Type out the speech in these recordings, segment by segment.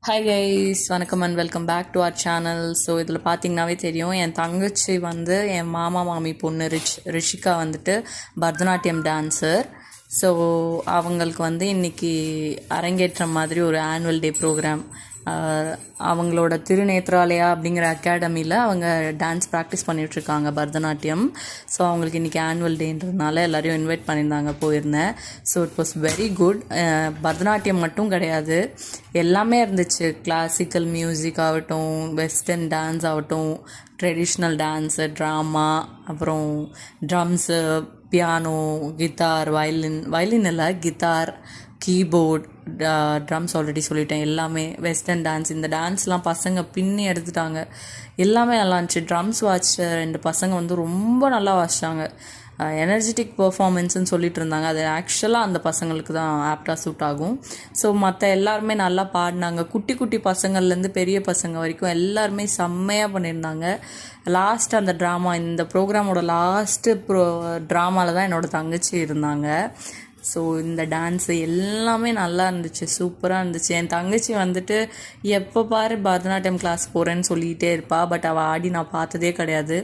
Hi guys, வணக்கம் and welcome back to our channel. So இதில் பார்த்தீங்கன்னாவே தெரியும், என் தங்கச்சி வந்து என் மாமா மாமி பொண்ணு ரிஷிகா வந்துட்டு பரதநாட்டியம் டான்ஸர். ஸோ அவங்களுக்கு வந்து இன்றைக்கி அரங்கேற்றம் மாதிரி ஒரு ஆனுவல் டே ப்ரோக்ராம் அவங்களோட திருநேத்ராலயா அப்படிங்கிற அகாடமியில் அவங்க டான்ஸ் ப்ராக்டிஸ் பண்ணிகிட்ருக்காங்க பரதநாட்டியம். ஸோ அவங்களுக்கு இன்றைக்கி ஆனுவல் டேன்றதுனால எல்லோரையும் இன்வைட் பண்ணியிருந்தாங்க, போயிருந்தேன். So it was very good. Bharatanatyam மட்டும் கிடையாது, எல்லாமே இருந்துச்சு. கிளாசிக்கல் மியூசிக் ஆகட்டும், வெஸ்டர்ன் டான்ஸ் ஆகட்டும், ட்ரெடிஷ்னல் டான்ஸு, ட்ராமா, அப்புறம் ட்ரம்ஸு, பியானோ, கிட்டார், வயலின் இல்லை கிட்டார், கீபோர்ட், ட்ரம்ஸ் ஆல்ரெடி சொல்லிட்டேன். எல்லாமே வெஸ்டர்ன் டான்ஸ். இந்த டான்ஸ்லாம் பசங்க பின்னி எடுத்துட்டாங்க. எல்லாமே நல்லா இருந்துச்சு. ட்ரம்ஸ் வாசிச்ச 2 பசங்க வந்து ரொம்ப நல்லா வாசிச்சாங்க. எனர்ஜெட்டிக் பர்ஃபார்மன்ஸ்னு சொல்லிட்டு இருந்தாங்க. அது ஆக்சுவலாக அந்த பசங்களுக்கு தான் ஆப்டாக சூட் ஆகும். ஸோ மற்ற எல்லாருமே நல்லா பாடினாங்க. குட்டி குட்டி பசங்கள்லேருந்து பெரிய பசங்க வரைக்கும் எல்லாருமே செம்மையாக பண்ணியிருந்தாங்க. லாஸ்ட் அந்த ட்ராமா, இந்த ப்ரோக்ராமோட லாஸ்ட்டு ட்ராமாவில் தான் என்னோடய தங்கச்சி இருந்தாங்க. ஸோ இந்த டான்ஸு எல்லாமே நல்லா இருந்துச்சு, சூப்பராக இருந்துச்சு. என் தங்கச்சி வந்துட்டு எப்போ பாரு பரதநாட்டியம் கிளாஸ் போகிறேன்னு சொல்லிகிட்டே இருப்பாள். பட் அவள் ஆடி நான் பார்த்ததே கிடையாது.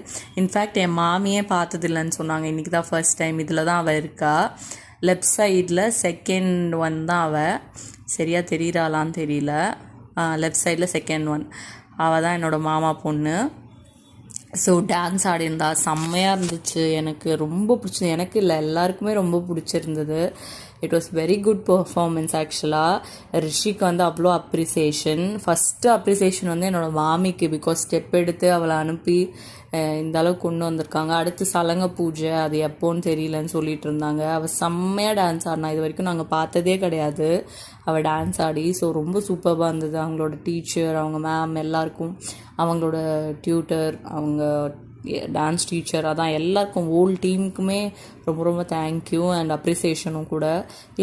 இன்ஃபேக்ட் என் மாமியே பார்த்ததில்லைன்னு சொன்னாங்க. இன்றைக்கி தான் ஃபர்ஸ்ட் டைம். இதில் தான் அவள் இருக்கா. லெஃப்ட் சைடில் செகண்ட் ஒன் தான் அவள். சரியாக தெரிகிறாளான்னு தெரியல. லெஃப்ட் சைடில் செகண்ட் ஒன் அவள் தான் என்னோடய மாமா பொண்ணு. ஸோ டான்ஸ் ஆடியிருந்தா செம்மையாக இருந்துச்சு. எனக்கு ரொம்ப பிடிச்சது. எனக்கு இல்லை, எல்லாருக்குமே ரொம்ப பிடிச்சிருந்தது. It was very good performance. ஆக்சுவலாக ரிஷிக்கு வந்து அவ்வளோ அப்ரிசியேஷன். ஃபஸ்ட்டு அப்ரிசியேஷன் வந்து என்னோடய மாமிக்கு. பிகாஸ் ஸ்டெப் எடுத்து அவளை அனுப்பி இந்த அளவுக்கு கொண்டு வந்திருக்காங்க. அடுத்து சலங்க பூஜை, அது எப்போன்னு தெரியலன்னு சொல்லிட்டு இருந்தாங்க. அவள் செம்மையாக டான்ஸ் ஆடினா. இது வரைக்கும் நாங்கள் பார்த்ததே கிடையாது அவள் டான்ஸ் ஆடி. ஸோ ரொம்ப சூப்பராக இருந்தது. அவங்களோட டீச்சர், அவங்க மேம், எல்லாருக்கும், அவங்களோட டியூட்டர், அவங்க டான்ஸ் டீச்சர், அதான் எல்லாருக்கும், ஹோல் டீமுக்குமே ரொம்ப ரொம்ப தேங்க்யூ அண்ட் அப்ரிசியேஷனும் கூட.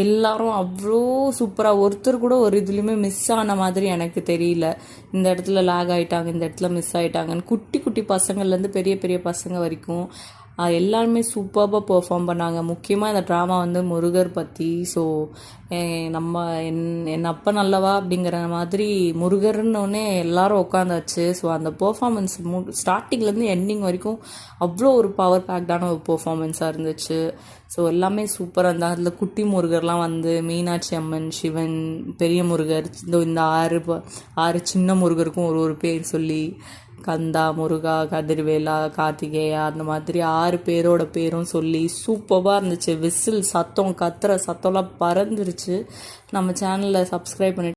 எல்லாரும் அவ்வளோ சூப்பராக, ஒருத்தர் கூட ஒரு இதுலேயுமே மிஸ் ஆன மாதிரி எனக்கு தெரியல. இந்த இடத்துல லேக் ஆகிட்டாங்க, இந்த இடத்துல மிஸ் ஆகிட்டாங்கன்னு. குட்டி குட்டி பசங்கள்லேருந்து பெரிய பெரிய பசங்க வரைக்கும் எல்லாருமே சூப்பராக பெர்ஃபார்ம் பண்ணாங்க. முக்கியமாக இந்த ட்ராமா வந்து முருகர் பற்றி. ஸோ நம்ம என் அப்பா நல்லவா அப்படிங்கிற மாதிரி முருகர்னோடனே எல்லாரும் உட்காந்தாச்சு. ஸோ அந்த பெர்ஃபார்மன்ஸ் ஸ்டார்டிங்லேருந்து எண்டிங் வரைக்கும் அவ்வளோ ஒரு பவர் பேக்டான ஒரு பெர்ஃபார்மன்ஸாக இருந்துச்சு. ஸோ எல்லாமே சூப்பராக இருந்தால் அதில் குட்டி முருகர்லாம் வந்து மீனாட்சி அம்மன், சிவன், பெரிய முருகர், இந்த 6 சின்ன முருகருக்கும் ஒரு பேர் சொல்லி, கந்தா, முருகா, கதிர்வேலா, கார்த்திகேயா, அந்த மாதிரி 6 பேரோட பேரும் சொல்லி சூப்பராக இருந்துச்சு. விசில் சத்தம், கத்துற சத்தம்லாம் பறந்துருச்சு. நம்ம சேனலில் சப்ஸ்கிரைப் பண்ணிட்டு